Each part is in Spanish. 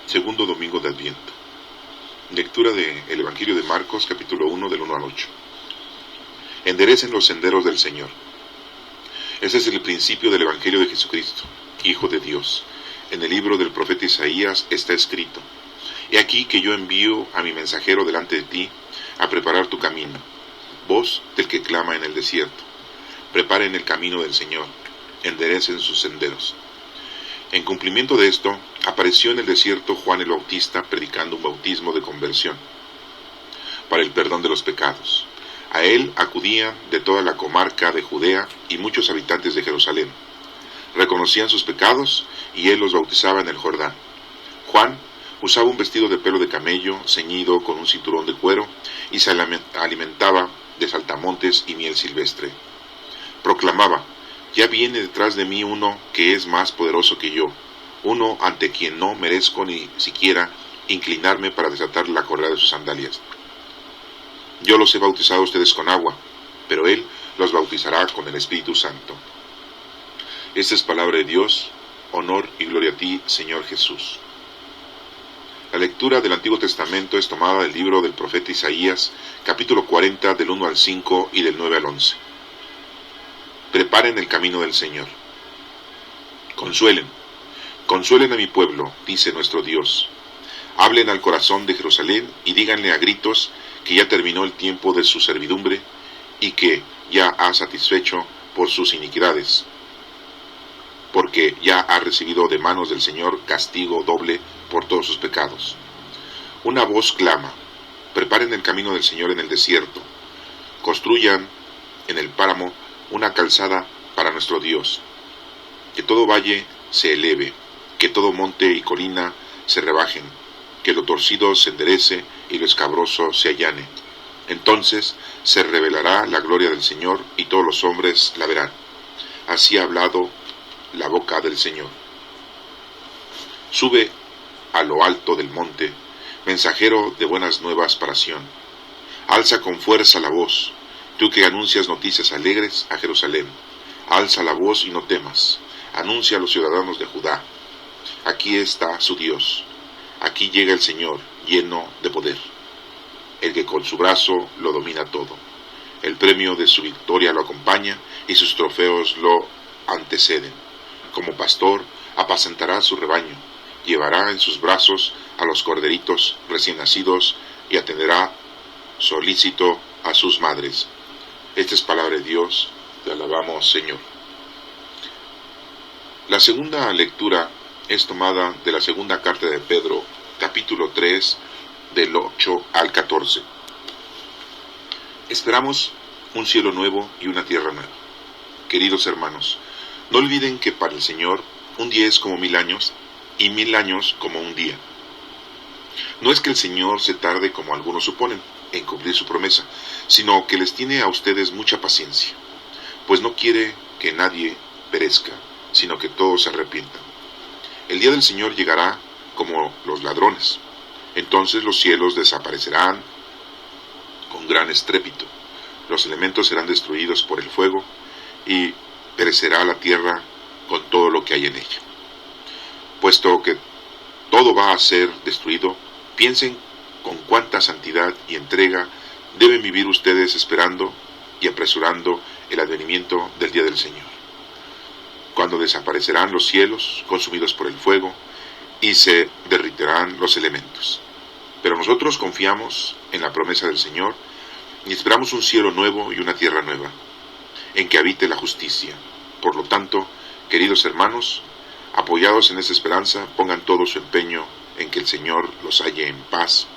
Segundo domingo de Adviento. Lectura del Evangelio de Marcos, capítulo 1, del 1 al 8. Enderecen los senderos del Señor. Ese es el principio del Evangelio de Jesucristo, Hijo de Dios. En el libro del profeta Isaías está escrito: He aquí que yo envío a mi mensajero delante de ti a preparar tu camino. Voz del que clama en el desierto: preparen el camino del Señor, enderecen sus senderos. En cumplimiento de esto, apareció en el desierto Juan el Bautista predicando un bautismo de conversión para el perdón de los pecados. A él acudían de toda la comarca de Judea y muchos habitantes de Jerusalén. Reconocían sus pecados y él los bautizaba en el Jordán. Juan usaba un vestido de pelo de camello ceñido con un cinturón de cuero y se alimentaba de saltamontes y miel silvestre. Proclamaba: Ya viene detrás de mí uno que es más poderoso que yo, uno ante quien no merezco ni siquiera inclinarme para desatar la correa de sus sandalias. Yo los he bautizado a ustedes con agua, pero él los bautizará con el Espíritu Santo. Esta es palabra de Dios. Honor y gloria a ti, Señor Jesús. La lectura del Antiguo Testamento es tomada del libro del profeta Isaías, capítulo 40, del 1 al 5 y del 9 al 11. Preparen el camino del Señor. Consuelen a mi pueblo, dice nuestro Dios. Hablen al corazón de Jerusalén y díganle a gritos que ya terminó el tiempo de su servidumbre y que ya ha satisfecho por sus iniquidades, porque ya ha recibido de manos del Señor castigo doble por todos sus pecados. Una voz clama: preparen el camino del Señor en el desierto, construyan en el páramo una calzada para nuestro Dios. Que todo valle se eleve, que todo monte y colina se rebajen, que lo torcido se enderece y lo escabroso se allane. Entonces se revelará la gloria del Señor y todos los hombres la verán. Así ha hablado la boca del Señor. Sube a lo alto del monte, mensajero de buenas nuevas para Sión. Alza con fuerza la voz, tú que anuncias noticias alegres a Jerusalén. Alza la voz y no temas. Anuncia a los ciudadanos de Judá: aquí está su Dios. Aquí llega el Señor, lleno de poder, el que con su brazo lo domina todo. El premio de su victoria lo acompaña y sus trofeos lo anteceden. Como pastor apacentará su rebaño, llevará en sus brazos a los corderitos recién nacidos y atenderá solícito a sus madres. Esta es palabra de Dios. Te alabamos, Señor. La segunda lectura es tomada de la segunda carta de Pedro, capítulo 3, del 8 al 14. Esperamos un cielo nuevo y una tierra nueva. Queridos hermanos, no olviden que para el Señor un día es como 1000 años y 1000 años como un día. No es que el Señor se tarde, como algunos suponen, en cumplir su promesa, sino que les tiene a ustedes mucha paciencia, pues no quiere que nadie perezca, sino que todos se arrepientan. El día del Señor llegará como los ladrones. Entonces los cielos desaparecerán con gran estrépito, los elementos serán destruidos por el fuego y perecerá la tierra con todo lo que hay en ella. Puesto que todo va a ser destruido, piensen con cuánta santidad y entrega deben vivir ustedes esperando y apresurando el advenimiento del día del Señor, cuando desaparecerán los cielos consumidos por el fuego y se derritirán los elementos. Pero nosotros confiamos en la promesa del Señor y esperamos un cielo nuevo y una tierra nueva, en que habite la justicia. Por lo tanto, queridos hermanos, apoyados en esta esperanza, pongan todo su empeño en que el Señor los halle en paz,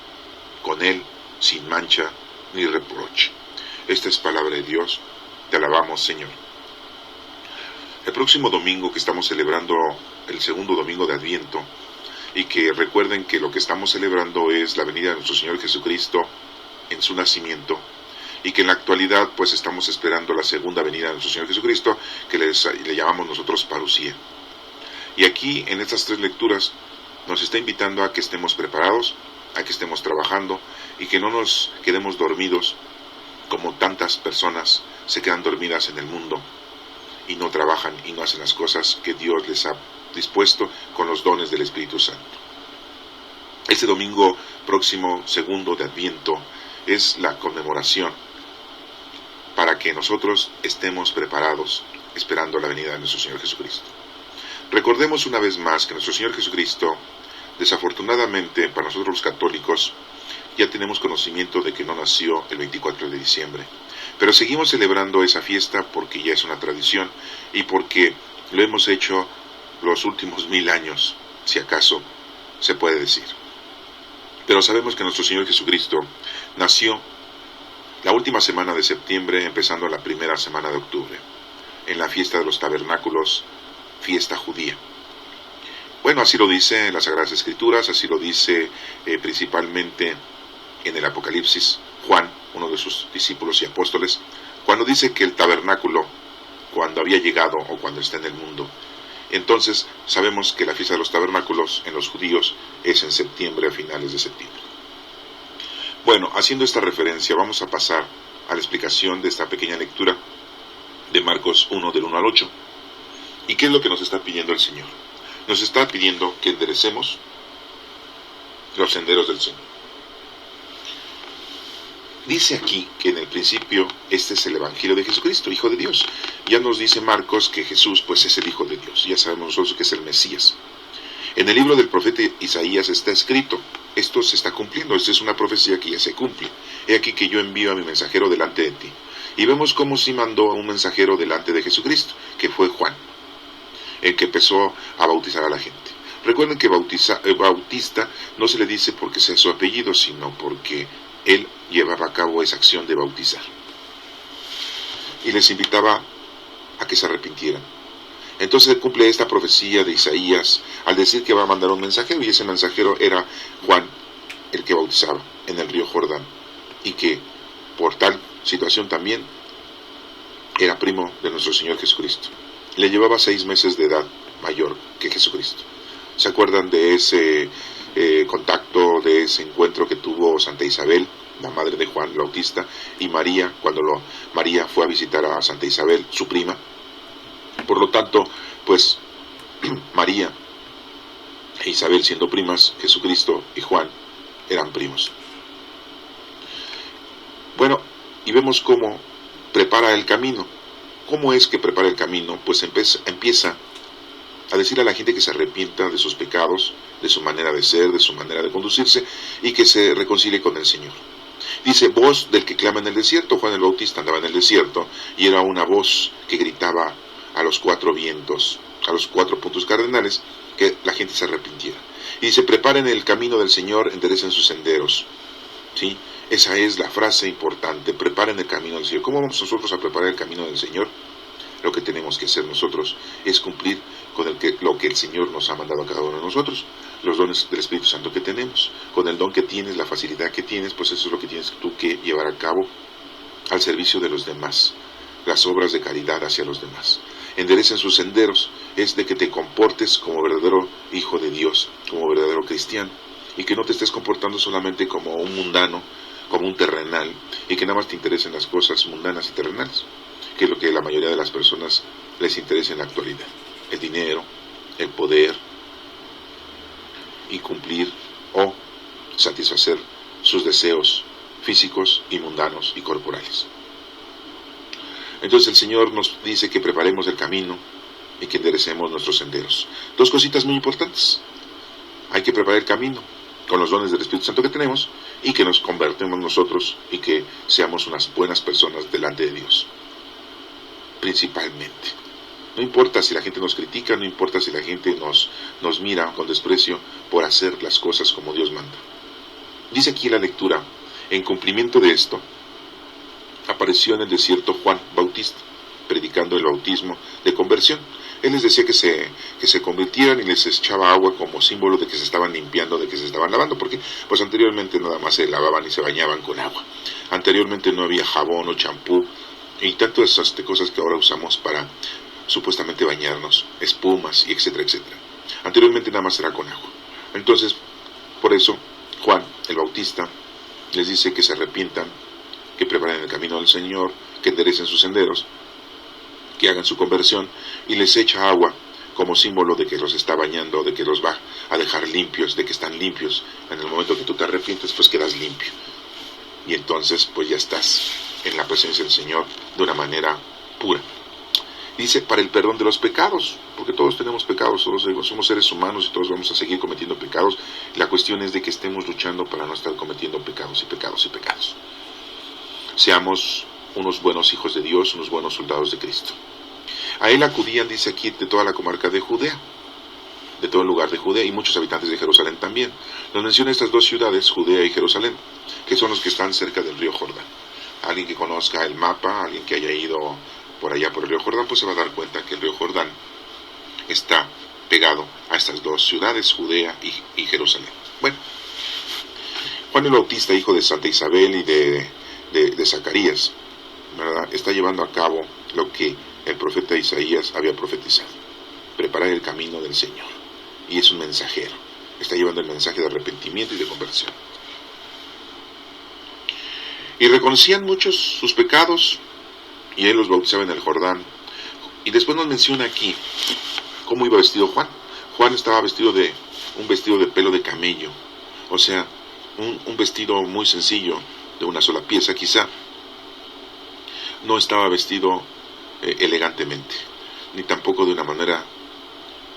con Él, sin mancha ni reproche. Esta es palabra de Dios. Te alabamos, Señor. El próximo domingo, que estamos celebrando el segundo domingo de Adviento, y que recuerden que lo que estamos celebrando es la venida de nuestro Señor Jesucristo en su nacimiento, y que en la actualidad pues estamos esperando la segunda venida de nuestro Señor Jesucristo, que le llamamos nosotros parusía. Y aquí en estas tres lecturas nos está invitando a que estemos preparados, a que estemos trabajando y que no nos quedemos dormidos como tantas personas se quedan dormidas en el mundo y no trabajan y no hacen las cosas que Dios les ha dispuesto con los dones del Espíritu Santo. Este domingo próximo, segundo de Adviento, es la conmemoración para que nosotros estemos preparados esperando la venida de nuestro Señor Jesucristo. Recordemos una vez más que nuestro Señor Jesucristo, desafortunadamente para nosotros los católicos, ya tenemos conocimiento de que no nació el 24 de diciembre, pero seguimos celebrando esa fiesta porque ya es una tradición y porque lo hemos hecho los últimos 1000 años, si acaso se puede decir. Pero sabemos que nuestro Señor Jesucristo nació la última semana de septiembre, empezando la primera semana de octubre, en la fiesta de los tabernáculos, fiesta judía. Bueno, así lo dice en las Sagradas Escrituras, así lo dice principalmente en el Apocalipsis Juan, uno de sus discípulos y apóstoles, cuando dice que el tabernáculo, cuando había llegado o cuando está en el mundo. Entonces sabemos que la fiesta de los tabernáculos en los judíos es en septiembre, a finales de septiembre. Bueno, haciendo esta referencia, vamos a pasar a la explicación de esta pequeña lectura de Marcos 1, del 1 al 8. ¿Y qué es lo que nos está pidiendo el Señor? Nos está pidiendo que enderecemos los senderos del Señor. Dice aquí que en el principio este es el Evangelio de Jesucristo, Hijo de Dios. Ya nos dice Marcos que Jesús pues es el Hijo de Dios. Ya sabemos nosotros que es el Mesías. En el libro del profeta Isaías está escrito, esto se está cumpliendo, esta es una profecía que ya se cumple. He aquí que yo envío a mi mensajero delante de ti. Y vemos cómo sí mandó a un mensajero delante de Jesucristo, que fue Juan, el que empezó a bautizar a la gente. Recuerden que Bautista no se le dice porque sea su apellido, sino porque él llevaba a cabo esa acción de bautizar. Y les invitaba a que se arrepintieran. Entonces se cumple esta profecía de Isaías al decir que va a mandar un mensajero, y ese mensajero era Juan, el que bautizaba en el río Jordán, y que por tal situación también era primo de nuestro Señor Jesucristo. Le llevaba 6 meses de edad mayor que Jesucristo. ¿Se acuerdan de ese contacto, de ese encuentro que tuvo Santa Isabel, la madre de Juan el Bautista, y María, cuando María fue a visitar a Santa Isabel, su prima? Por lo tanto, pues María e Isabel, siendo primas, Jesucristo y Juan eran primos. Bueno, y vemos cómo prepara el camino. ¿Cómo es que prepara el camino? Pues empieza a decir a la gente que se arrepienta de sus pecados, de su manera de ser, de su manera de conducirse, y que se reconcilie con el Señor. Dice, voz del que clama en el desierto. Juan el Bautista andaba en el desierto, y era una voz que gritaba a los 4 vientos, a los 4 puntos cardenales, que la gente se arrepintiera. Y dice, preparen el camino del Señor, enderecen sus senderos. ¿Sí? Esa es la frase importante, preparen el camino del Señor. ¿Cómo vamos nosotros a preparar el camino del Señor? Lo que tenemos que hacer nosotros es cumplir con lo que el Señor nos ha mandado a cada uno de nosotros, los dones del Espíritu Santo que tenemos. Con el don que tienes, la facilidad que tienes, pues eso es lo que tienes tú que llevar a cabo al servicio de los demás, las obras de caridad hacia los demás. Enderecen sus senderos, es de que te comportes como verdadero hijo de Dios, como verdadero cristiano, y que no te estés comportando solamente como un mundano, como un terrenal, y que nada más te interesen las cosas mundanas y terrenales, que es lo que a la mayoría de las personas les interesa en la actualidad: el dinero, el poder, y cumplir o satisfacer sus deseos físicos y mundanos y corporales. Entonces el Señor nos dice que preparemos el camino y que enderecemos nuestros senderos. 2 cositas muy importantes: hay que preparar el camino con los dones del Espíritu Santo que tenemos, y que nos convertemos nosotros y que seamos unas buenas personas delante de Dios, principalmente. No importa si la gente nos critica, no importa si la gente nos mira con desprecio por hacer las cosas como Dios manda. Dice aquí la lectura, en cumplimiento de esto, apareció en el desierto Juan Bautista, predicando el bautismo de conversión. Él les decía que se convirtieran y les echaba agua como símbolo de que se estaban limpiando, de que se estaban lavando, porque pues anteriormente nada más se lavaban y se bañaban con agua. Anteriormente no había jabón o champú y tantas esas cosas que ahora usamos para supuestamente bañarnos, espumas y etcétera, etcétera. Anteriormente nada más era con agua. Entonces, por eso Juan el Bautista les dice que se arrepientan, que preparen el camino del Señor, que enderecen sus senderos, que hagan su conversión, y les echa agua como símbolo de que los está bañando, de que los va a dejar limpios, de que están limpios. En el momento que tú te arrepientes, pues quedas limpio. Y entonces, pues ya estás en la presencia del Señor de una manera pura. Dice, para el perdón de los pecados, porque todos tenemos pecados, todos somos seres humanos y todos vamos a seguir cometiendo pecados. La cuestión es de que estemos luchando para no estar cometiendo pecados y pecados y pecados. Seamos unos buenos hijos de Dios, unos buenos soldados de Cristo. A él acudían, dice aquí, de toda la comarca de Judea, de todo el lugar de Judea, y muchos habitantes de Jerusalén también. Nos menciona estas dos ciudades, Judea y Jerusalén, que son los que están cerca del río Jordán. Alguien que conozca el mapa, alguien que haya ido por allá por el río Jordán, pues se va a dar cuenta que el río Jordán está pegado a estas dos ciudades, Judea y Jerusalén. Bueno, Juan el Bautista, hijo de Santa Isabel y de Zacarías, ¿verdad?, está llevando a cabo lo que el profeta Isaías había profetizado: preparar el camino del Señor. Y es un mensajero, está llevando el mensaje de arrepentimiento y de conversión. Y reconocían muchos sus pecados, y él los bautizaba en el Jordán. Y después nos menciona aquí cómo iba vestido Juan. Juan estaba vestido de un vestido de pelo de camello, o sea, un vestido muy sencillo, de una sola pieza quizá. No estaba vestido elegantemente, ni tampoco de una manera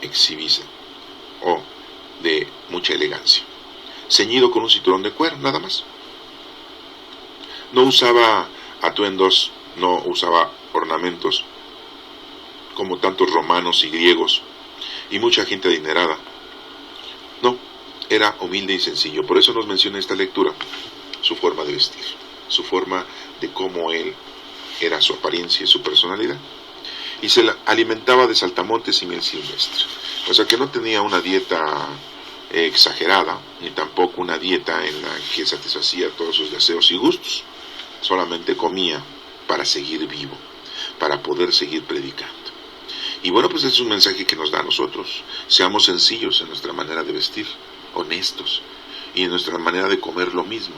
exhibida o de mucha elegancia. Ceñido con un cinturón de cuero, nada más. No usaba atuendos, no usaba ornamentos como tantos romanos y griegos y mucha gente adinerada. No, era humilde y sencillo. Por eso nos menciona esta lectura su forma de vestir, su forma de cómo él era, su apariencia y su personalidad. Y se alimentaba de saltamontes y miel silvestre. O sea que no tenía una dieta exagerada, ni tampoco una dieta en la que satisfacía todos sus deseos y gustos. Solamente comía para seguir vivo, para poder seguir predicando. Y bueno, pues es un mensaje que nos da a nosotros. Seamos sencillos en nuestra manera de vestir, honestos, y en nuestra manera de comer lo mismo.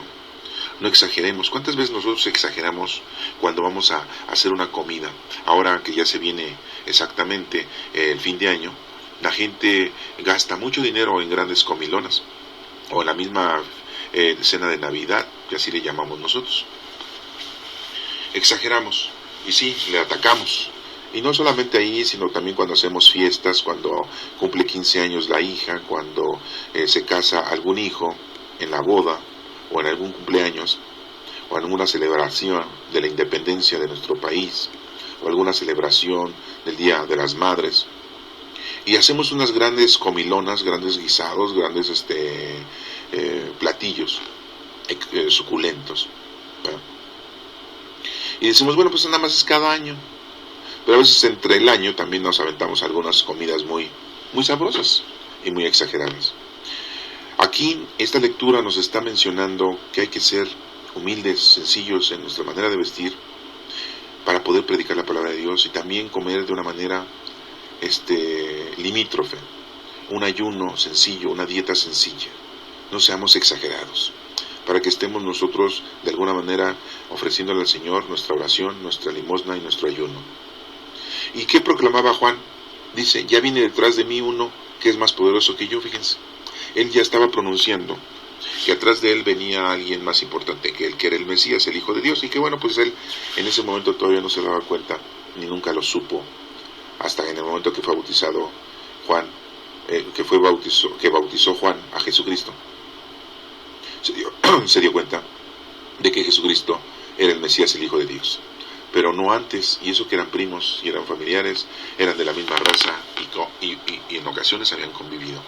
No exageremos. ¿Cuántas veces nosotros exageramos cuando vamos a hacer una comida? Ahora que ya se viene exactamente el fin de año, la gente gasta mucho dinero en grandes comilonas, o en la misma cena de Navidad, que así le llamamos nosotros. Exageramos, y sí, le atacamos. Y no solamente ahí, sino también cuando hacemos fiestas, cuando cumple 15 años la hija, cuando se casa algún hijo en la boda, o en algún cumpleaños, o en alguna celebración de la independencia de nuestro país, o alguna celebración del Día de las Madres. Y hacemos unas grandes comilonas, grandes guisados, grandes platillos suculentos. ¿Verdad? Y decimos, bueno, pues nada más es cada año. Pero a veces entre el año también nos aventamos algunas comidas muy sabrosas y muy exageradas. Aquí esta lectura nos está mencionando que hay que ser humildes, sencillos en nuestra manera de vestir para poder predicar la palabra de Dios, y también comer de una manera limítrofe, un ayuno sencillo, una dieta sencilla. No seamos exagerados, para que estemos nosotros de alguna manera ofreciéndole al Señor nuestra oración, nuestra limosna y nuestro ayuno. ¿Y qué proclamaba Juan? Dice, ya viene detrás de mí uno que es más poderoso que yo. Fíjense, él ya estaba pronunciando que atrás de él venía alguien más importante que él, que era el Mesías, el Hijo de Dios, y que bueno, pues él en ese momento todavía no se daba cuenta, ni nunca lo supo, hasta en el momento que fue bautizado Juan, que bautizó Juan a Jesucristo. Se dio cuenta de que Jesucristo era el Mesías, el Hijo de Dios. Pero no antes, y eso que eran primos y eran familiares, eran de la misma raza y en ocasiones habían convivido.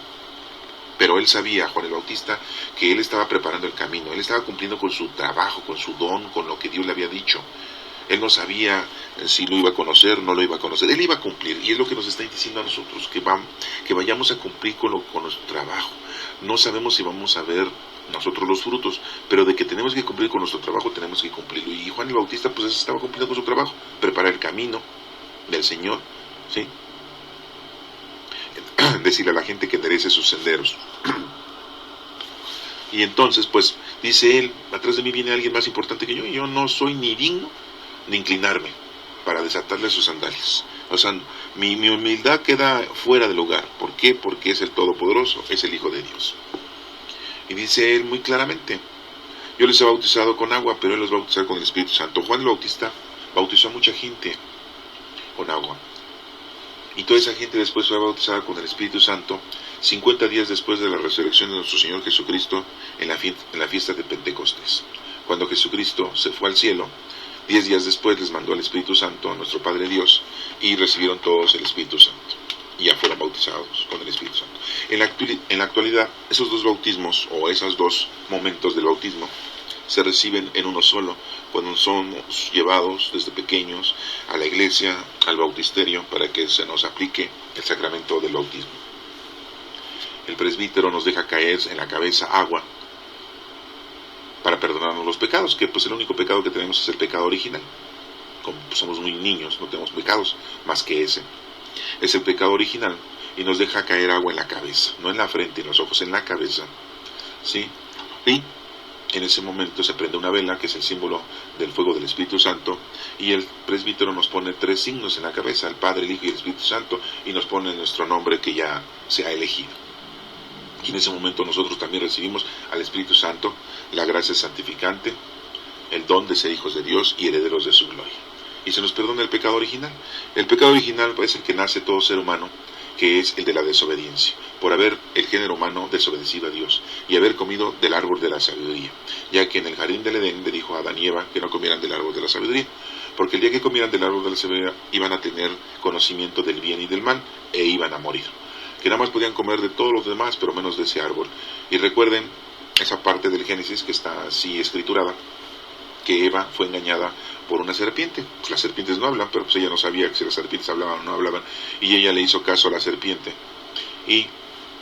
Pero él sabía, Juan el Bautista, que él estaba preparando el camino, él estaba cumpliendo con su trabajo, con su don, con lo que Dios le había dicho. Él no sabía si lo iba a conocer, no lo iba a conocer, él iba a cumplir, y es lo que nos está diciendo a nosotros, que vayamos a cumplir con nuestro trabajo. No sabemos si vamos a ver nosotros los frutos, pero de que tenemos que cumplir con nuestro trabajo, tenemos que cumplirlo. Y Juan el Bautista pues estaba cumpliendo con su trabajo, preparar el camino del Señor, ¿sí? Decirle a la gente que enderece sus senderos. Y entonces pues dice él, atrás de mí viene alguien más importante que yo, y yo no soy ni digno de inclinarme para desatarle sus sandalias. O sea, mi humildad queda fuera del lugar. ¿Por qué? Porque es el Todopoderoso, es el Hijo de Dios. Y dice él muy claramente, yo les he bautizado con agua, pero él los va a bautizar con el Espíritu Santo. Juan el Bautista bautizó a mucha gente con agua. Y toda esa gente después fue bautizada con el Espíritu Santo 50 días después de la resurrección de nuestro Señor Jesucristo en la fiesta de Pentecostés. Cuando Jesucristo se fue al cielo, 10 días después les mandó el Espíritu Santo a nuestro Padre Dios y recibieron todos el Espíritu Santo. Y ya fueron bautizados con el Espíritu Santo. En la actualidad, esos dos bautismos o esos dos momentos del bautismo se reciben en uno solo, cuando somos llevados desde pequeños a la iglesia, al bautisterio, para que se nos aplique el sacramento del bautismo. El presbítero nos deja caer en la cabeza agua para perdonarnos los pecados, que pues el único pecado que tenemos es el pecado original. Como somos muy niños, no tenemos pecados más que ese. Es el pecado original y nos deja caer agua en la cabeza, no en la frente, en los ojos, en la cabeza. ¿Sí? Y en ese momento se prende una vela, que es el símbolo del fuego del Espíritu Santo, y el presbítero nos pone 3 signos en la cabeza, el Padre, el Hijo y el Espíritu Santo, y nos pone nuestro nombre que ya se ha elegido. Y en ese momento nosotros también recibimos al Espíritu Santo, la gracia santificante, el don de ser hijos de Dios y herederos de su gloria. Y se nos perdona el pecado original. El pecado original es el que nace todo ser humano, que es el de la desobediencia, por haber el género humano desobedecido a Dios y haber comido del árbol de la sabiduría, ya que en el jardín del Edén le dijo a Adán y Eva que no comieran del árbol de la sabiduría, porque el día que comieran del árbol de la sabiduría iban a tener conocimiento del bien y del mal e iban a morir, que nada más podían comer de todos los demás pero menos de ese árbol. Y recuerden esa parte del Génesis que está así escriturada, que Eva fue engañada por una serpiente. Pues las serpientes no hablan, pero pues ella no sabía si las serpientes hablaban o no hablaban, y ella le hizo caso a la serpiente y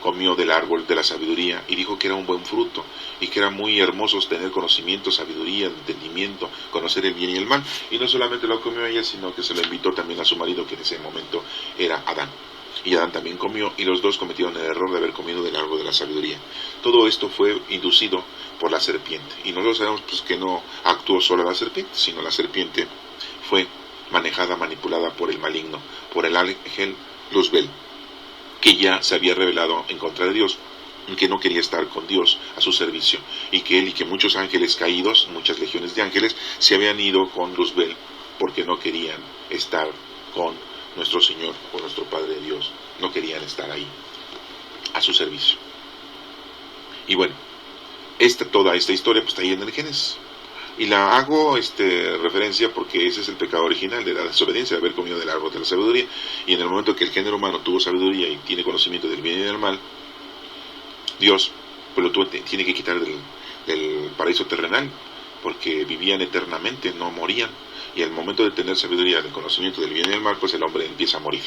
comió del árbol de la sabiduría y dijo que era un buen fruto y que era muy hermoso tener conocimiento, sabiduría, entendimiento, conocer el bien y el mal. Y no solamente lo comió ella, sino que se lo invitó también a su marido, que en ese momento era Adán. Y Adán también comió, y los dos cometieron el error de haber comido del árbol de la sabiduría. Todo esto fue inducido por la serpiente. Y nosotros sabemos pues que no actuó solo la serpiente, sino la serpiente fue manejada, manipulada por el maligno, por el ángel Luzbel, que ya se había rebelado en contra de Dios, que no quería estar con Dios a su servicio, y que él y que muchos ángeles caídos, muchas legiones de ángeles, se habían ido con Luzbel porque no querían estar con nuestro Señor o nuestro Padre Dios, no querían estar ahí a su servicio. Y bueno, toda esta historia pues está ahí en el Génesis, y la hago referencia porque ese es el pecado original de la desobediencia, de haber comido del árbol de la sabiduría. Y en el momento que el género humano tuvo sabiduría y tiene conocimiento del bien y del mal, Dios pues lo tiene que quitar del paraíso terrenal, porque vivían eternamente, no morían. Y al momento de tener sabiduría, del conocimiento del bien y del mal, pues el hombre empieza a morir.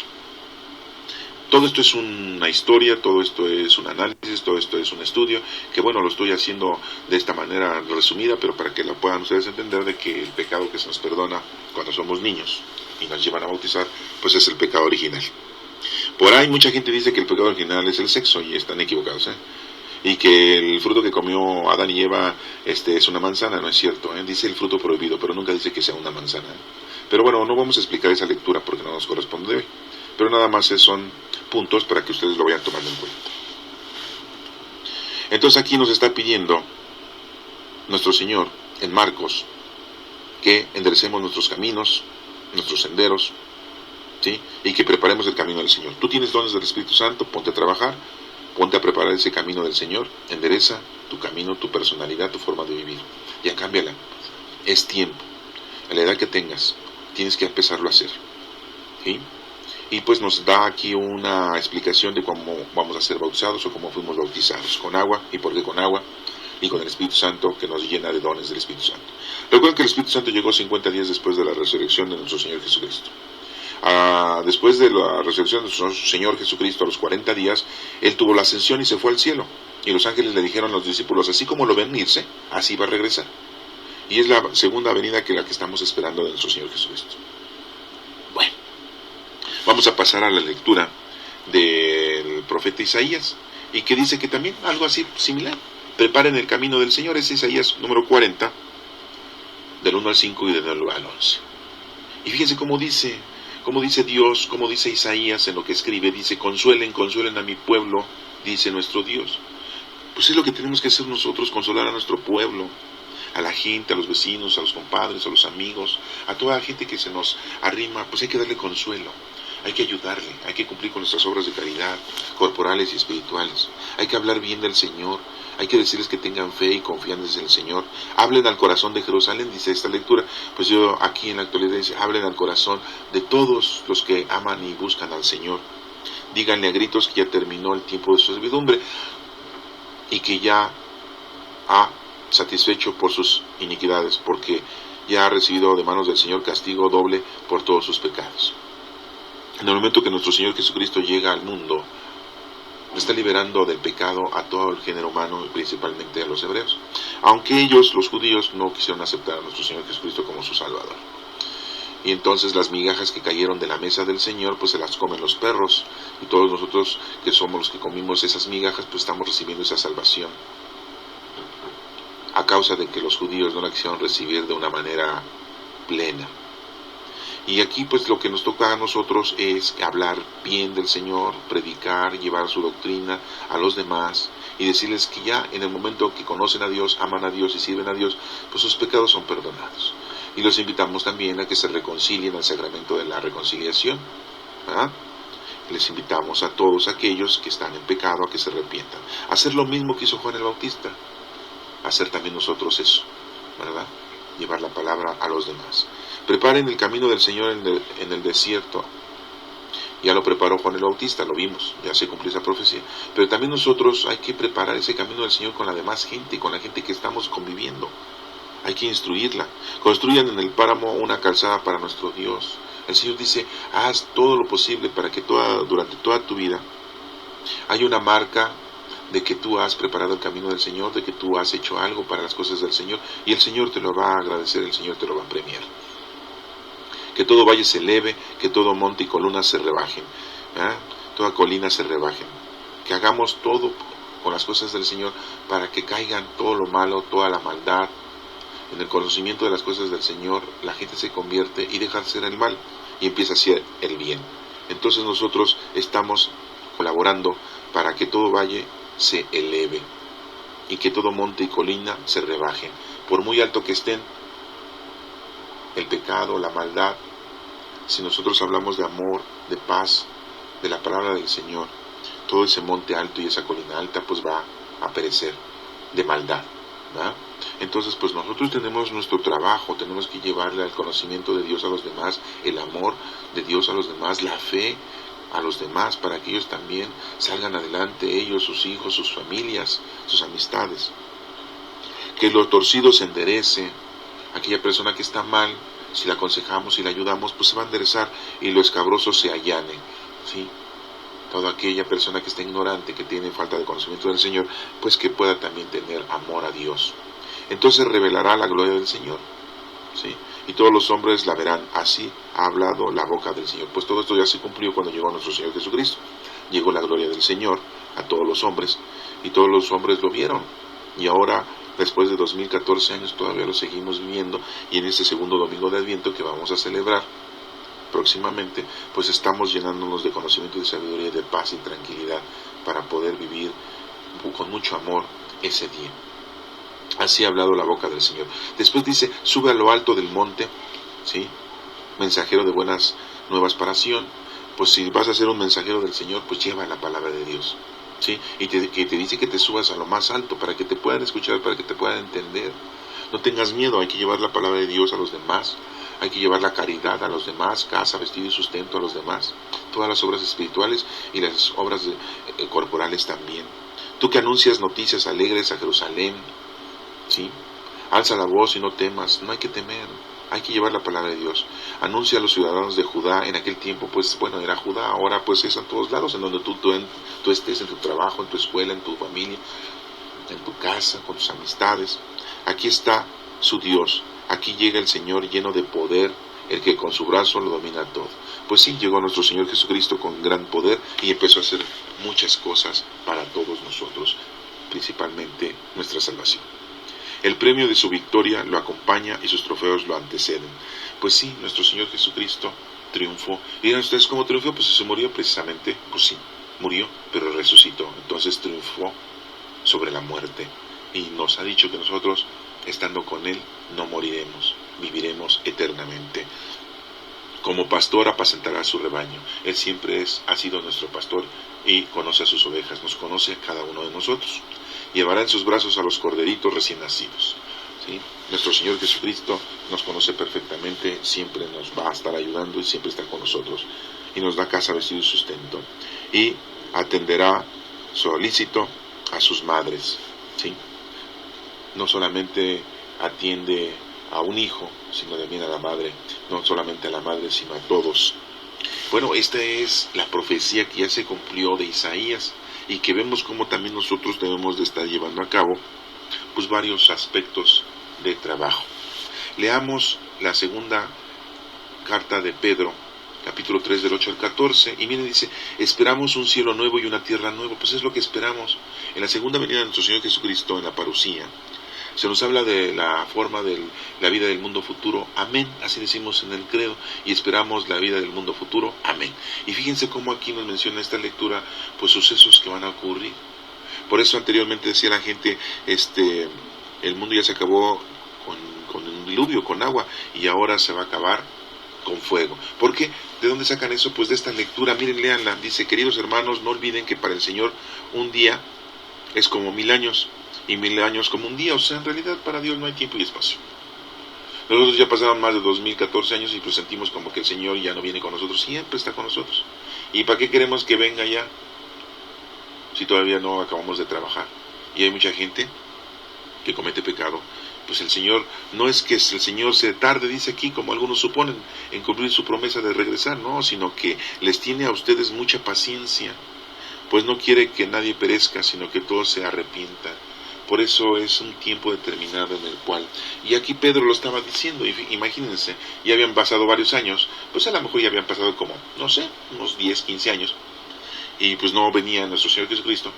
Todo esto es una historia, todo esto es un análisis, todo esto es un estudio, que bueno, lo estoy haciendo de esta manera resumida, pero para que lo puedan ustedes entender de que el pecado que se nos perdona cuando somos niños y nos llevan a bautizar, pues es el pecado original. Por ahí mucha gente dice que el pecado original es el sexo, y están equivocados, y que el fruto que comió Adán y Eva es una manzana. No es cierto, dice el fruto prohibido, pero nunca dice que sea una manzana. Pero bueno, no vamos a explicar esa lectura porque no nos corresponde hoy, pero nada más son puntos para que ustedes lo vayan tomando en cuenta. Entonces aquí nos está pidiendo nuestro Señor en Marcos que enderecemos nuestros caminos, nuestros senderos, ¿sí? Y que preparemos el camino del Señor. Tú tienes dones del Espíritu Santo, ponte a trabajar, ponte a preparar ese camino del Señor, endereza tu camino, tu personalidad, tu forma de vivir. Ya cámbiala. Es tiempo. A la edad que tengas, tienes que empezarlo a hacer. ¿Sí? Y pues nos da aquí una explicación de cómo vamos a ser bautizados o cómo fuimos bautizados. Con agua, y por qué con agua, y con el Espíritu Santo, que nos llena de dones del Espíritu Santo. Recuerden que el Espíritu Santo llegó 50 días después de la resurrección de nuestro Señor Jesucristo. Después de la resurrección de nuestro Señor Jesucristo, a los 40 días, Él tuvo la ascensión y se fue al cielo. Y los ángeles le dijeron a los discípulos, así como lo ven irse, así va a regresar. Y es la segunda venida que la que estamos esperando de nuestro Señor Jesucristo. Bueno, vamos a pasar a la lectura del profeta Isaías, y que dice que también algo así similar. Preparen el camino del Señor. Es Isaías número 40, del 1 al 5 y del 9 al 11. Y fíjense cómo dice, Como dice Dios, como dice Isaías en lo que escribe, dice, consuelen, consuelen a mi pueblo, dice nuestro Dios. Pues es lo que tenemos que hacer nosotros, consolar a nuestro pueblo, a la gente, a los vecinos, a los compadres, a los amigos, a toda la gente que se nos arrima, pues hay que darle consuelo. Hay que ayudarle, hay que cumplir con nuestras obras de caridad, corporales y espirituales. Hay que hablar bien del Señor, hay que decirles que tengan fe y confianza en el Señor. Hablen al corazón de Jerusalén, dice esta lectura. Pues yo aquí en la actualidad dice, hablen al corazón de todos los que aman y buscan al Señor. Díganle a gritos que ya terminó el tiempo de su servidumbre y que ya ha satisfecho por sus iniquidades, porque ya ha recibido de manos del Señor castigo doble por todos sus pecados. En el momento que nuestro Señor Jesucristo llega al mundo, está liberando del pecado a todo el género humano y principalmente a los hebreos, aunque ellos, los judíos, no quisieron aceptar a nuestro Señor Jesucristo como su Salvador. Y entonces las migajas que cayeron de la mesa del Señor, pues se las comen los perros, y todos nosotros que somos los que comimos esas migajas, pues estamos recibiendo esa salvación, a causa de que los judíos no la quisieron recibir de una manera plena. Y aquí pues lo que nos toca a nosotros es hablar bien del Señor, predicar, llevar su doctrina a los demás y decirles que ya en el momento que conocen a Dios, aman a Dios y sirven a Dios, pues sus pecados son perdonados. Y los invitamos también a que se reconcilien al sacramento de la reconciliación. ¿Verdad? Les invitamos a todos aquellos que están en pecado a que se arrepientan. Hacer lo mismo que hizo Juan el Bautista. Hacer también nosotros eso, ¿verdad? Llevar la palabra a los demás. Preparen el camino del Señor en el desierto. Ya lo preparó Juan el Bautista, lo vimos, ya se cumplió esa profecía. Pero también nosotros hay que preparar ese camino del Señor con la demás gente, con la gente que estamos conviviendo. Hay que instruirla. Construyan en el páramo una calzada para nuestro Dios. El Señor dice, haz todo lo posible para que durante toda tu vida haya una marca de que tú has preparado el camino del Señor, de que tú has hecho algo para las cosas del Señor, y el Señor te lo va a agradecer, el Señor te lo va a premiar. Que todo valle se eleve, que todo monte y colina se rebajen, ¿verdad? Toda colina se rebajen. Que hagamos todo con las cosas del Señor para que caigan todo lo malo, toda la maldad. En el conocimiento de las cosas del Señor, la gente se convierte y deja de hacer el mal y empieza a hacer el bien. Entonces nosotros estamos colaborando para que todo valle se eleve y que todo monte y colina se rebajen. Por muy alto que estén, el pecado, la maldad, si nosotros hablamos de amor, de paz, de la palabra del Señor, todo ese monte alto y esa colina alta pues va a perecer de maldad, ¿verdad? Entonces pues nosotros tenemos nuestro trabajo, tenemos que llevarle al conocimiento de Dios a los demás, el amor de Dios a los demás, la fe a los demás, para que ellos también salgan adelante, ellos, sus hijos, sus familias, sus amistades. Que lo torcido se enderece, aquella persona que está mal, si la aconsejamos y la ayudamos, pues se va a enderezar y lo escabroso se allane, ¿sí? Toda aquella persona que está ignorante, que tiene falta de conocimiento del Señor, pues que pueda también tener amor a Dios. Entonces revelará la gloria del Señor, ¿sí? Y todos los hombres la verán, así ha hablado la boca del Señor. Pues todo esto ya se cumplió cuando llegó nuestro Señor Jesucristo. Llegó la gloria del Señor a todos los hombres, y todos los hombres lo vieron. Y ahora, después de 2014 años, todavía lo seguimos viviendo, y en este segundo domingo de Adviento que vamos a celebrar próximamente, pues estamos llenándonos de conocimiento, de sabiduría, de paz y tranquilidad para poder vivir con mucho amor ese día. Así ha hablado la boca del Señor. Después dice, sube a lo alto del monte, ¿sí? Mensajero de buenas nuevas para Sión. Pues si vas a ser un mensajero del Señor, pues lleva la palabra de Dios, ¿sí? Y que te dice que te subas a lo más alto para que te puedan escuchar, para que te puedan entender. No tengas miedo, hay que llevar la palabra de Dios a los demás, hay que llevar la caridad a los demás, casa, vestido y sustento a los demás, todas las obras espirituales y las obras corporales también. Tú que anuncias noticias alegres a Jerusalén, ¿sí? Alza la voz y no temas, no hay que temer, hay que llevar la palabra de Dios. Anuncia a los ciudadanos de Judá, en aquel tiempo pues bueno era Judá, ahora pues es en todos lados, en donde tú estés, en tu trabajo, en tu escuela, en tu familia, en tu casa, con tus amistades. Aquí está su Dios, aquí llega el Señor lleno de poder, el que con su brazo lo domina todo. Pues sí, llegó nuestro Señor Jesucristo con gran poder y empezó a hacer muchas cosas para todos nosotros, principalmente nuestra salvación. El premio de su victoria lo acompaña y sus trofeos lo anteceden. Pues sí, nuestro Señor Jesucristo triunfó. Y dirán ustedes, ¿cómo triunfó? Pues se murió precisamente, pues sí, murió, pero resucitó. Entonces triunfó sobre la muerte. Y nos ha dicho que nosotros, estando con Él, no moriremos, viviremos eternamente. Como pastor apacentará su rebaño. Él siempre ha sido nuestro pastor y conoce a sus ovejas, nos conoce a cada uno de nosotros. Llevará en sus brazos a los corderitos recién nacidos. ¿Sí? Nuestro Señor Jesucristo nos conoce perfectamente, siempre nos va a estar ayudando y siempre está con nosotros. Y nos da casa, vestido y sustento. Y atenderá solícito a sus madres. ¿Sí? No solamente atiende a un hijo, sino también a la madre, no solamente a la madre, sino a todos. Bueno, esta es la profecía que ya se cumplió de Isaías y que vemos como también nosotros debemos de estar llevando a cabo pues varios aspectos de trabajo. Leamos la segunda carta de Pedro, capítulo 3 del 8 al 14, y miren, dice, esperamos un cielo nuevo y una tierra nueva. Pues es lo que esperamos en la segunda venida de nuestro Señor Jesucristo, en la parusía. Se nos habla de la forma de la vida del mundo futuro, amén, así decimos en el credo, y esperamos la vida del mundo futuro, amén. Y fíjense cómo aquí nos menciona esta lectura, pues sucesos que van a ocurrir. Por eso anteriormente decía la gente, el mundo ya se acabó con un diluvio, con agua, y ahora se va a acabar con fuego. ¿Por qué? ¿De dónde sacan eso? Pues de esta lectura, miren, léanla, dice, queridos hermanos, no olviden que para el Señor un día es como 1000 años, y 1000 años como un día. O sea, en realidad para Dios no hay tiempo y espacio. Nosotros ya pasaron más de 2014 años y pues sentimos como que el Señor ya no viene con nosotros, siempre está con nosotros. ¿Y para qué queremos que venga ya si todavía no acabamos de trabajar? Y hay mucha gente que comete pecado. Pues el Señor, no es que el Señor se tarde, dice aquí, como algunos suponen, en cumplir su promesa de regresar, no, sino que les tiene a ustedes mucha paciencia, pues no quiere que nadie perezca, sino que todos se arrepientan. Por eso es un tiempo determinado en el cual, y aquí Pedro lo estaba diciendo, imagínense, ya habían pasado varios años, pues a lo mejor ya habían pasado como, no sé, unos 10, 15 años, y pues no venía nuestro Señor Jesucristo,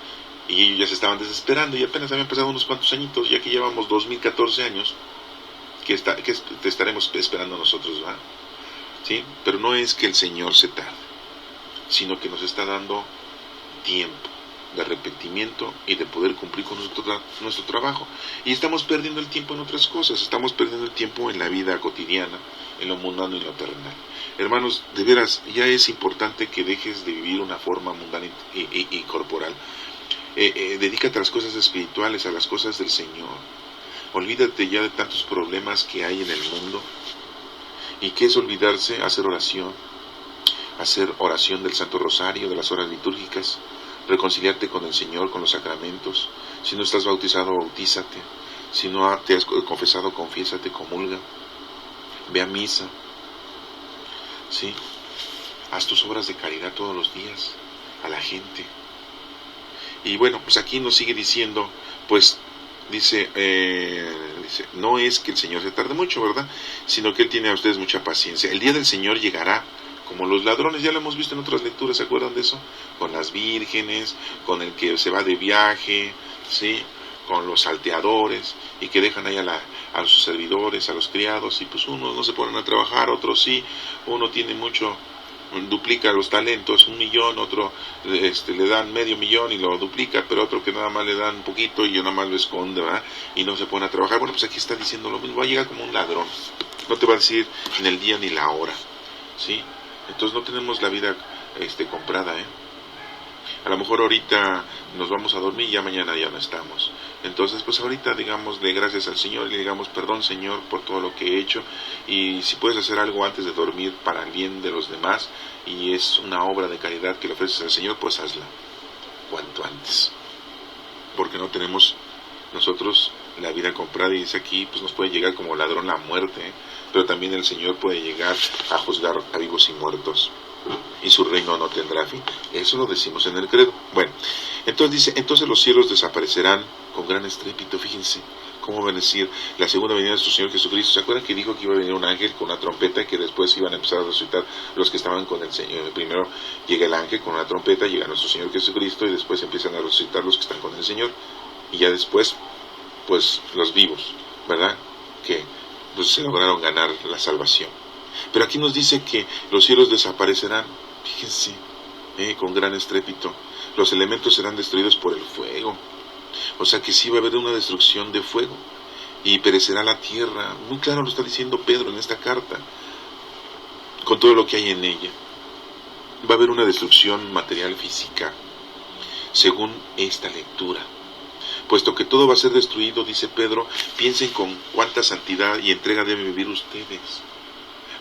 y ellos ya se estaban desesperando, y apenas habían pasado unos cuantos añitos, ya que llevamos 2014 años, que te estaremos esperando nosotros, ¿verdad? ¿Sí? Pero no es que el Señor se tarde, sino que nos está dando tiempo de arrepentimiento y de poder cumplir con nuestro trabajo. Y estamos perdiendo el tiempo en otras cosas, estamos perdiendo el tiempo en la vida cotidiana, en lo mundano y en lo terrenal. Hermanos, de veras, ya es importante que dejes de vivir una forma mundana y corporal. Dedícate a las cosas espirituales, a las cosas del Señor. Olvídate ya de tantos problemas que hay en el mundo. ¿Y qué es olvidarse? Hacer oración del Santo Rosario, de las horas litúrgicas, reconciliarte con el Señor, con los sacramentos. Si no estás bautizado, bautízate. Si no te has confesado, confiésate, comulga. Ve a misa. ¿Sí? Haz tus obras de caridad todos los días a la gente. Y bueno, pues aquí nos sigue diciendo, pues dice, no es que el Señor se tarde mucho, ¿verdad? Sino que Él tiene a ustedes mucha paciencia. El día del Señor llegará como los ladrones, ya lo hemos visto en otras lecturas, ¿se acuerdan de eso? Con las vírgenes, con el que se va de viaje, ¿sí? Con los salteadores, y que dejan ahí a sus servidores, a los criados, y pues unos no se ponen a trabajar, otros sí, uno tiene mucho, duplica los talentos, 1.000.000, otro le dan $500.000 y lo duplica, pero otro que nada más le dan un poquito y nada más lo esconde, ¿verdad? Y no se pone a trabajar. Bueno, pues aquí está diciendo lo mismo, va a llegar como un ladrón, no te va a decir ni el día ni la hora, ¿sí? Entonces no tenemos la vida comprada, A lo mejor ahorita nos vamos a dormir y ya mañana ya no estamos. Entonces pues ahorita digámosle gracias al Señor y le digamos perdón, Señor, por todo lo que he hecho, y si puedes hacer algo antes de dormir para el bien de los demás y es una obra de caridad que le ofreces al Señor, pues hazla cuanto antes, porque no tenemos nosotros la vida comprada. Y dice aquí, pues nos puede llegar como ladrón la muerte, pero también el Señor puede llegar a juzgar a vivos y muertos, y su reino no tendrá fin. Eso lo decimos en el credo. Bueno, entonces dice, entonces los cielos desaparecerán con gran estrépito. Fíjense cómo va a decir la segunda venida de nuestro Señor Jesucristo. ¿Se acuerdan que dijo que iba a venir un ángel con una trompeta y que después iban a empezar a resucitar los que estaban con el Señor? Primero llega el ángel con una trompeta, llega nuestro Señor Jesucristo, y después empiezan a resucitar los que están con el Señor, y ya después pues los vivos, ¿verdad? Que pues se lograron ganar la salvación. Pero aquí nos dice que los cielos desaparecerán, fíjense, con gran estrépito. Los elementos serán destruidos por el fuego. O sea que sí va a haber una destrucción de fuego. Y perecerá la tierra. Muy claro lo está diciendo Pedro en esta carta, con todo lo que hay en ella. Va a haber una destrucción material física, según esta lectura. Puesto que todo va a ser destruido, dice Pedro, piensen con cuánta santidad y entrega deben vivir ustedes.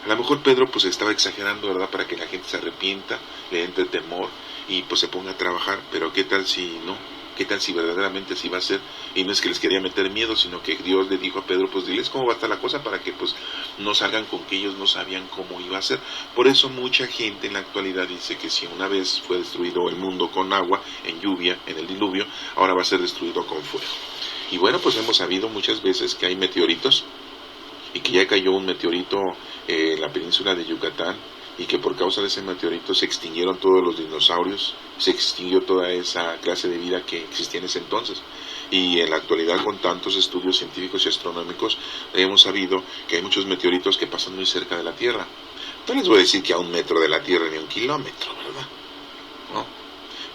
A lo mejor Pedro pues estaba exagerando, ¿verdad?, para que la gente se arrepienta, le entre temor y pues se ponga a trabajar. Pero ¿qué tal si no? ¿Qué tal si verdaderamente así va a ser? Y no es que les quería meter miedo, sino que Dios le dijo a Pedro, pues diles cómo va a estar la cosa para que pues no salgan con que ellos no sabían cómo iba a ser. Por eso mucha gente en la actualidad dice que si una vez fue destruido el mundo con agua, en lluvia, en el diluvio, ahora va a ser destruido con fuego. Y bueno, pues hemos sabido muchas veces que hay meteoritos, y que ya cayó un meteorito en la península de Yucatán, y que por causa de ese meteorito se extinguieron todos los dinosaurios, se extinguió toda esa clase de vida que existía en ese entonces. Y en la actualidad, con tantos estudios científicos y astronómicos, hemos sabido que hay muchos meteoritos que pasan muy cerca de la Tierra. No les voy a decir que a 1 metro de la Tierra ni a 1 kilómetro, ¿verdad? ¿No?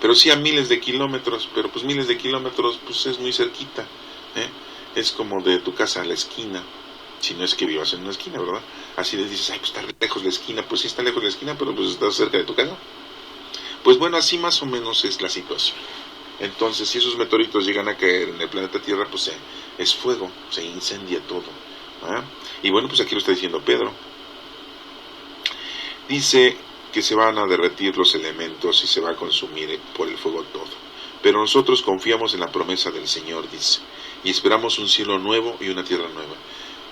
Pero sí a miles de kilómetros, pero pues miles de kilómetros pues es muy cerquita, ¿eh? Es como de tu casa a la esquina, si no es que vivas en una esquina, ¿verdad? Así les dices, ay, pues está lejos la esquina. Pues sí está lejos la esquina, pero pues está cerca de tu casa. Pues bueno, así más o menos es la situación. Entonces, si esos meteoritos llegan a caer en el planeta Tierra, pues es fuego, se incendia todo, ¿ah? Y bueno, pues aquí lo está diciendo Pedro. Dice que se van a derretir los elementos y se va a consumir por el fuego todo. Pero nosotros confiamos en la promesa del Señor, dice, y esperamos un cielo nuevo y una tierra nueva.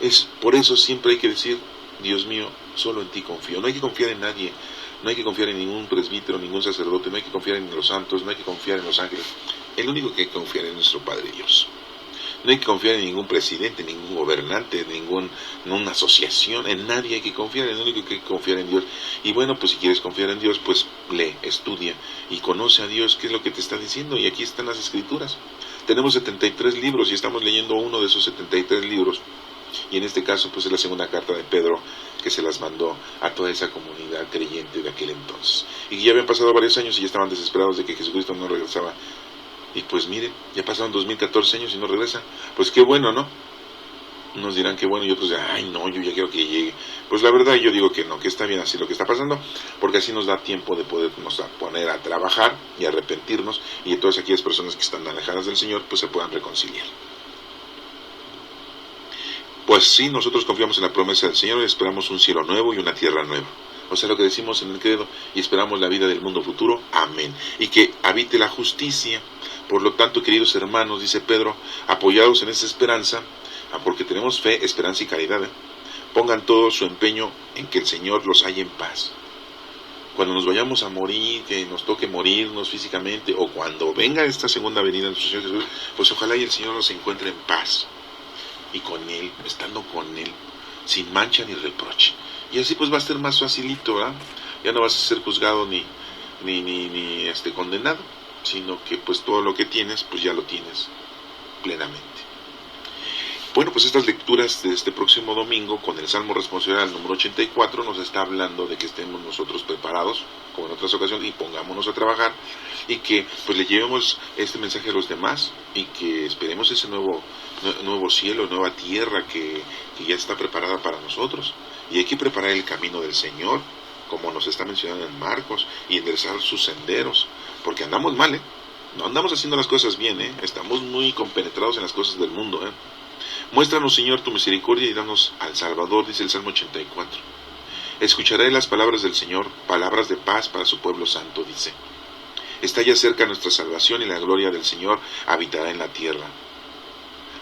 Es por eso siempre hay que decir, Dios mío, solo en ti confío. No hay que confiar en nadie, no hay que confiar en ningún presbítero, ningún sacerdote, no hay que confiar en los santos, no hay que confiar en los ángeles. El único que hay que confiar es nuestro Padre Dios. No hay que confiar en ningún presidente, ningún gobernante, ninguna asociación, en nadie hay que confiar, en el único que hay que confiar en Dios. Y bueno, pues si quieres confiar en Dios, pues lee, estudia y conoce a Dios, qué es lo que te está diciendo. Y aquí están las Escrituras. Tenemos 73 libros y estamos leyendo uno de esos 73 libros. Y en este caso pues es la segunda carta de Pedro que se las mandó a toda esa comunidad creyente de aquel entonces. Y ya habían pasado varios años y ya estaban desesperados de que Jesucristo no regresaba. Y pues miren, ya pasaron 2014 años y no regresa. Pues qué bueno, ¿no? Unos dirán que bueno y otros dirán, ay no, yo ya quiero que llegue. Pues la verdad yo digo que no, que está bien así lo que está pasando, porque así nos da tiempo de podernos poner a trabajar y arrepentirnos, y de todas aquellas personas que están alejadas del Señor pues se puedan reconciliar. Pues sí, nosotros confiamos en la promesa del Señor y esperamos un cielo nuevo y una tierra nueva. O sea, lo que decimos en el credo, y esperamos la vida del mundo futuro. Amén. Y que habite la justicia. Por lo tanto, queridos hermanos, dice Pedro, apoyados en esa esperanza, porque tenemos fe, esperanza y caridad, pongan todo su empeño en que el Señor los haya en paz. Cuando nos vayamos a morir, que nos toque morirnos físicamente, o cuando venga esta segunda venida de nuestro Señor Jesús, pues ojalá y el Señor nos encuentre en paz. Y con Él, estando con Él, sin mancha ni reproche. Y así pues va a ser más facilito, ¿verdad? Ya no vas a ser juzgado ni condenado, sino que pues todo lo que tienes, pues ya lo tienes plenamente. Bueno, pues estas lecturas de este próximo domingo con el Salmo responsorial número 84 nos está hablando de que estemos nosotros preparados, como en otras ocasiones, y pongámonos a trabajar, y que pues le llevemos este mensaje a los demás, y que esperemos ese nuevo cielo, nueva tierra que ya está preparada para nosotros. Y hay que preparar el camino del Señor, como nos está mencionando en Marcos, y enderezar sus senderos, porque andamos mal, no andamos haciendo las cosas bien, estamos muy compenetrados en las cosas del mundo. Muéstranos, Señor, tu misericordia y danos al Salvador, dice el Salmo 84. Escucharé las palabras del Señor, palabras de paz para su pueblo santo, dice. Está ya cerca nuestra salvación y la gloria del Señor habitará en la tierra.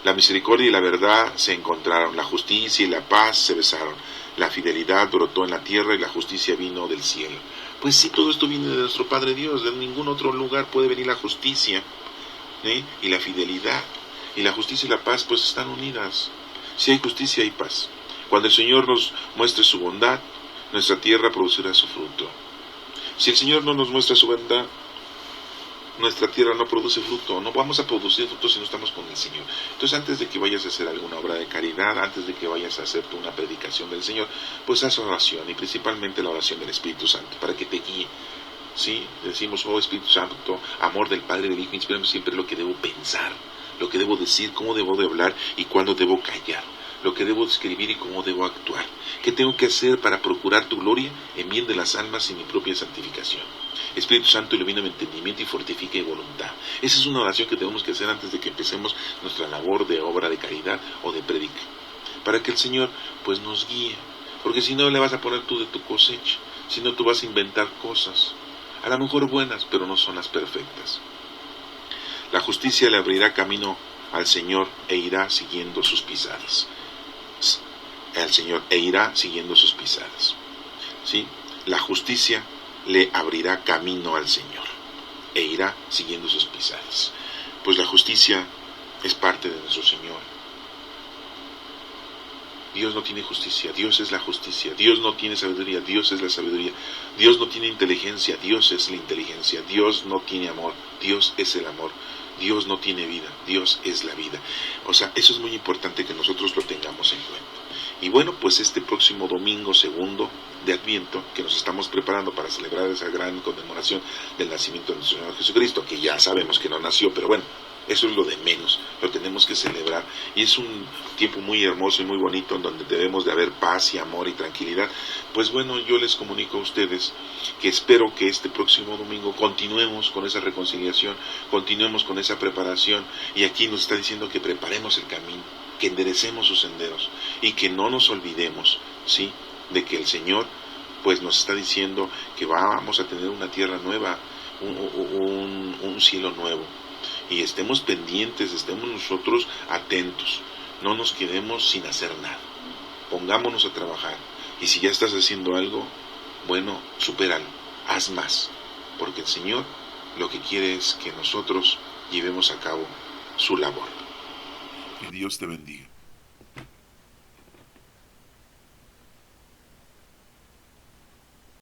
La misericordia y la verdad se encontraron, la justicia y la paz se besaron, la fidelidad brotó en la tierra y la justicia vino del cielo. Pues sí, todo esto viene de nuestro Padre Dios, de ningún otro lugar puede venir la justicia, y la fidelidad. Y la justicia y la paz pues están unidas. Si hay justicia hay paz. Cuando el Señor nos muestre su bondad, nuestra tierra producirá su fruto. Si el Señor no nos muestra su bondad, nuestra tierra no produce fruto, no vamos a producir fruto si no estamos con el Señor. Entonces, antes de que vayas a hacer alguna obra de caridad, antes de que vayas a hacer una predicación del Señor, pues haz oración, y principalmente la oración del Espíritu Santo, para que te guíe. Sí, decimos, oh Espíritu Santo, amor del Padre y del Hijo, inspírame siempre lo que debo pensar, lo que debo decir, cómo debo de hablar y cuándo debo callar, lo que debo escribir y cómo debo actuar. ¿Qué tengo que hacer para procurar tu gloria en bien de las almas y mi propia santificación? Espíritu Santo, ilumina mi entendimiento y fortifica mi voluntad. Esa es una oración que tenemos que hacer antes de que empecemos nuestra labor de obra de caridad o de predica, para que el Señor pues nos guíe, porque si no le vas a poner tú de tu cosecha, si no tú vas a inventar cosas, a lo mejor buenas, pero no son las perfectas. La justicia le abrirá camino al Señor e irá siguiendo sus pisadas. Al Señor e irá siguiendo sus pisadas. ¿Sí? La justicia le abrirá camino al Señor e irá siguiendo sus pisadas. Pues la justicia es parte de nuestro Señor. Dios no tiene justicia, Dios es la justicia. Dios no tiene sabiduría, Dios es la sabiduría. Dios no tiene inteligencia, Dios es la inteligencia. Dios no tiene amor, Dios es el amor. Dios no tiene vida, Dios es la vida. O sea, eso es muy importante que nosotros lo tengamos en cuenta. Y bueno, pues este próximo domingo segundo de Adviento, que nos estamos preparando para celebrar esa gran conmemoración del nacimiento de nuestro Señor Jesucristo, que ya sabemos que no nació, pero bueno, eso es lo de menos, lo tenemos que celebrar. Y es un tiempo muy hermoso y muy bonito en donde debemos de haber paz y amor y tranquilidad. Pues bueno, yo les comunico a ustedes que espero que este próximo domingo continuemos con esa reconciliación, continuemos con esa preparación. Y aquí nos está diciendo que preparemos el camino, que enderecemos sus senderos y que no nos olvidemos, ¿sí?, de que el Señor pues nos está diciendo que vamos a tener una tierra nueva, un cielo nuevo. Y estemos pendientes, estemos nosotros atentos, no nos quedemos sin hacer nada, pongámonos a trabajar, y si ya estás haciendo algo, bueno, supéralo, haz más, porque el Señor lo que quiere es que nosotros llevemos a cabo su labor. Que Dios te bendiga.